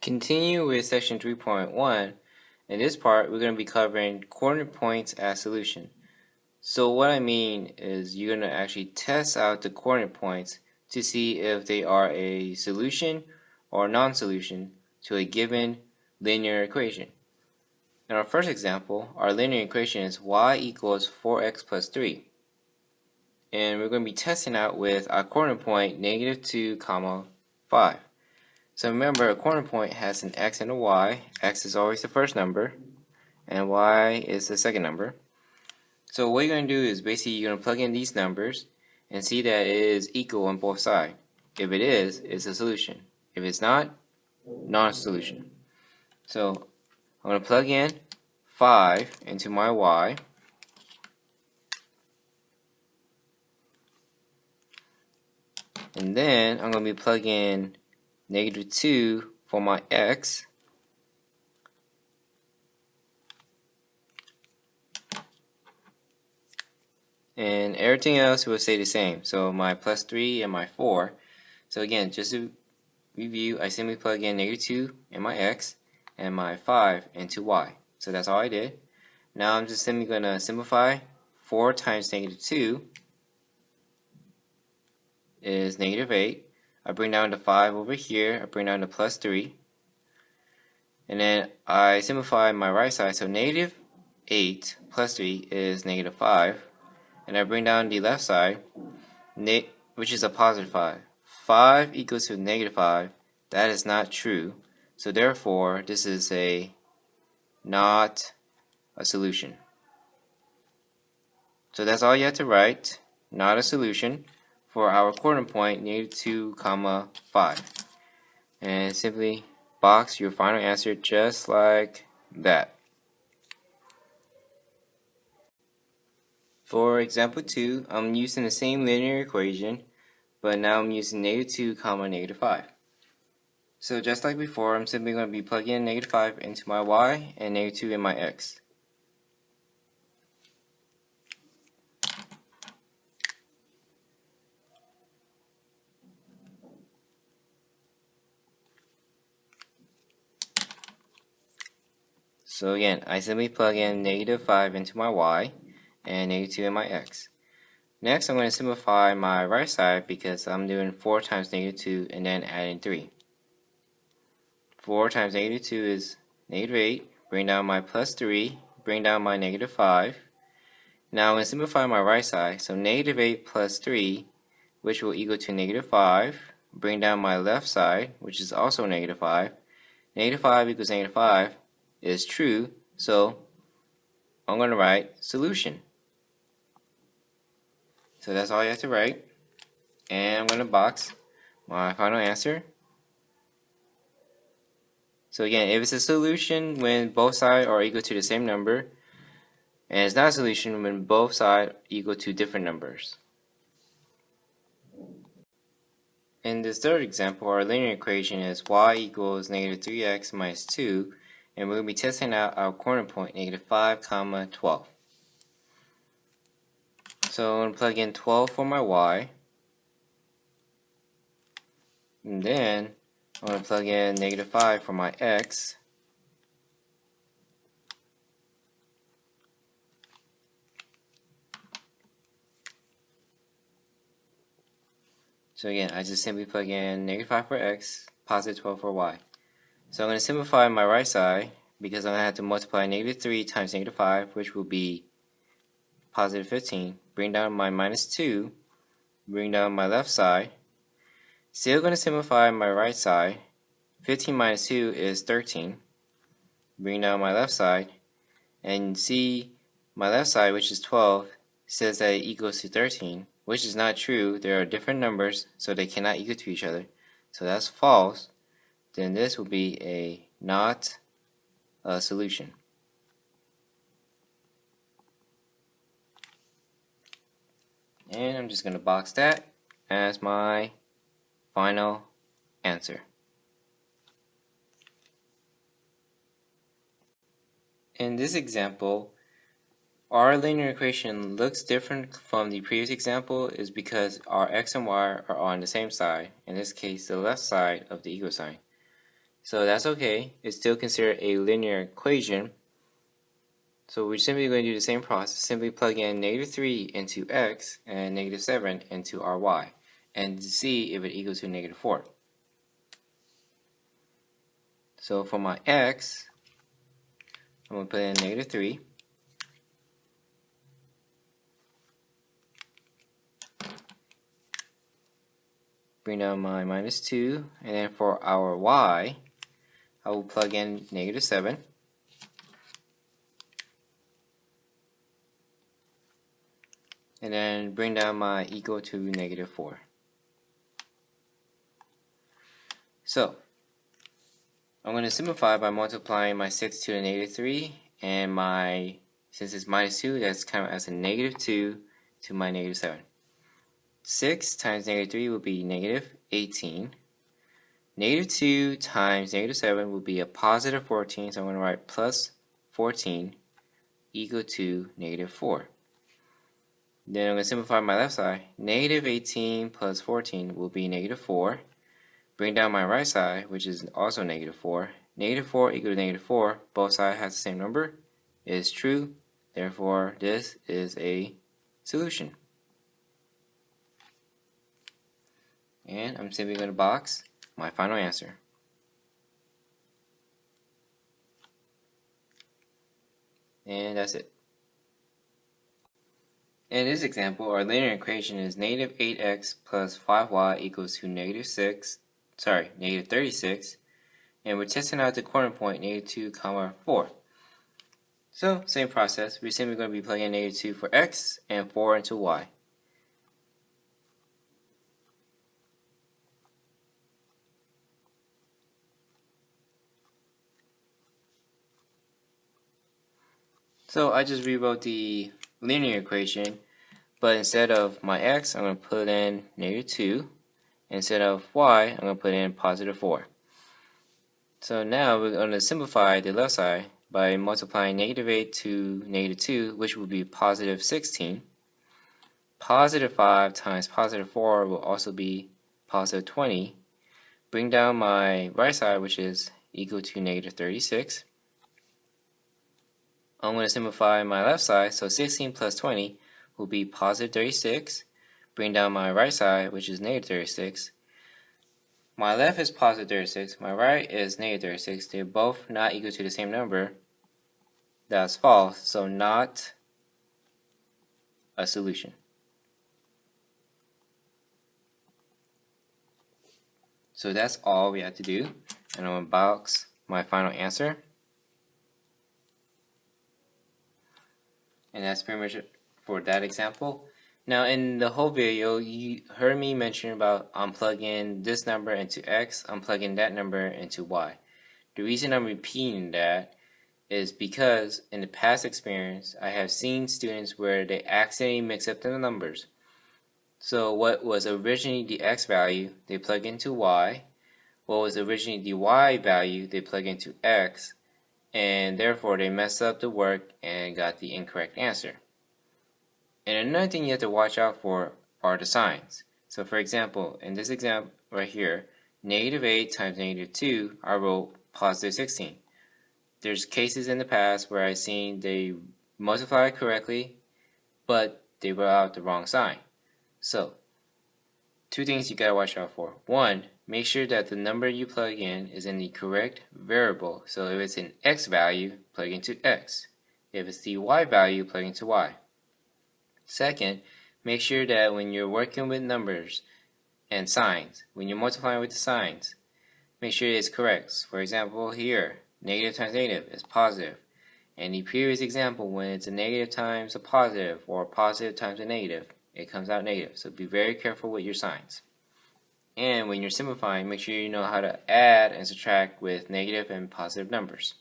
Continue with section 3.1. In this part, we're going to be covering coordinate points as solution. So what I mean is you're going to actually test out the coordinate points to see if they are a solution or non-solution to a given linear equation. In our first example, our linear equation is y equals 4x plus 3. And we're going to be testing out with our coordinate point -2, 5. So remember, a coordinate point has an x and a y. X is always the first number, and y is the second number. So what you're going to do is basically you're going to plug in these numbers and see that it is equal on both sides. If it is, it's a solution. If it's not, non-solution. So I'm going to plug in 5 into my y. And then I'm going to be plugging in -2 for my x, and everything else will stay the same. So my plus 3 and my 4. So again, just to review, I simply plug in -2 in my x and my 5 into y. So that's all I did. Now I'm just simply going to simplify. 4 times -2 is -8. I bring down the 5 over here, I bring down the plus 3, and then I simplify my right side, so -8 plus 3 is -5, and I bring down the left side, which is a positive 5. 5 equals to -5, that is not true, so therefore this is not a solution. So that's all you have to write, not a solution, for our coordinate point -2, 5, and simply box your final answer just like that. For example 2, I'm using the same linear equation, but now I'm using -2, -5. So just like before, I'm simply going to be plugging in -5 into my y and -2 in my x. So again, I simply plug in -5 into my y and -2 in my x. Next, I'm going to simplify my right side because I'm doing 4 times -2 and then adding 3. 4 times -2 is -8. Bring down my plus 3. Bring down my -5. Now I'm going to simplify my right side. So -8 plus 3, which will equal to -5. Bring down my left side, which is also -5. -5 equals -5 is true, so I'm going to write solution. So that's all you have to write, and I'm going to box my final answer. So again, if it's a solution when both sides are equal to the same number, and it's not a solution when both sides equal to different numbers. In this third example, our linear equation is y equals -3x minus 2, and we'll be testing out our coordinate point -5, 12. So I'm going to plug in 12 for my y, and then I'm going to plug in -5 for my x, so again, I just simply plug in -5 for x, positive 12 for y. So I'm going to simplify my right side because I'm going to have to multiply -3 times -5, which will be positive 15. Bring down my -2, bring down my left side. Still going to simplify my right side. 15 minus 2 is 13. Bring down my left side, and see my left side, which is 12, says that it equals to 13, which is not true. There are different numbers, so they cannot equal to each other. So that's false. Then this will be not a solution. And I'm just going to box that as my final answer. In this example, our linear equation looks different from the previous example is because our x and y are on the same side, in this case the left side of the equal sign. So that's okay. It's still considered a linear equation. So we're simply going to do the same process. Simply plug in -3 into x and -7 into our y, and see if it equals to -4. So for my x, I'm going to put in -3. Bring down my -2, and then for our y, I will plug in -7. And then bring down my equal to -4. So I'm going to simplify by multiplying my 6 to the -3, and my, since it's -2, that's kind of as a -2 to my -7. 6 times -3 will be -18. -2 times -7 will be a +14, so I'm going to write plus 14 equal to -4. Then I'm going to simplify my left side. -18 plus 14 will be -4. Bring down my right side, which is also -4. -4 equal to -4. Both sides have the same number. It is true. Therefore, this is a solution. And I'm simply going to box my final answer. And that's it. In this example, our linear equation is -8x plus 5y equals to -36, and we're testing out the corner point -2, 4. So, same process. We're simply going to be plugging -2 for x and 4 into y. So I just rewrote the linear equation, but instead of my x, I'm going to put in -2. Instead of y, I'm going to put in +4. So now we're going to simplify the left side by multiplying -8 to -2, which will be +16. +5 times +4 will also be +20. Bring down my right side, which is equal to -36. I'm going to simplify my left side, so 16 plus 20 will be +36. Bring down my right side, which is -36. My left is +36, my right is -36. They're both not equal to the same number. That's false, so not a solution. So that's all we have to do. And I'm going to box my final answer. And that's pretty much it for that example. Now in the whole video, you heard me mention about unplugging this number into x, unplugging that number into y. The reason I'm repeating that is because in the past experience, I have seen students where they accidentally mix up the numbers. So what was originally the x value, they plug into y. What was originally the y value, they plug into x. And therefore they messed up the work and got the incorrect answer. And another thing you have to watch out for are the signs. So for example, in this example right here, -8 times -2, I wrote +16. There's cases in the past where I've seen they multiply correctly, but they wrote out the wrong sign. So, two things you gotta watch out for. One, make sure that the number you plug in is in the correct variable. So if it's an x value, plug into x. If it's the y value, plug into y. Second, make sure that when you're working with numbers and signs, when you're multiplying with the signs, make sure it's correct. For example, here, negative times negative is positive. In the previous example, when it's a negative times a positive or a positive times a negative, it comes out negative. So be very careful with your signs. And when you're simplifying, make sure you know how to add and subtract with negative and positive numbers.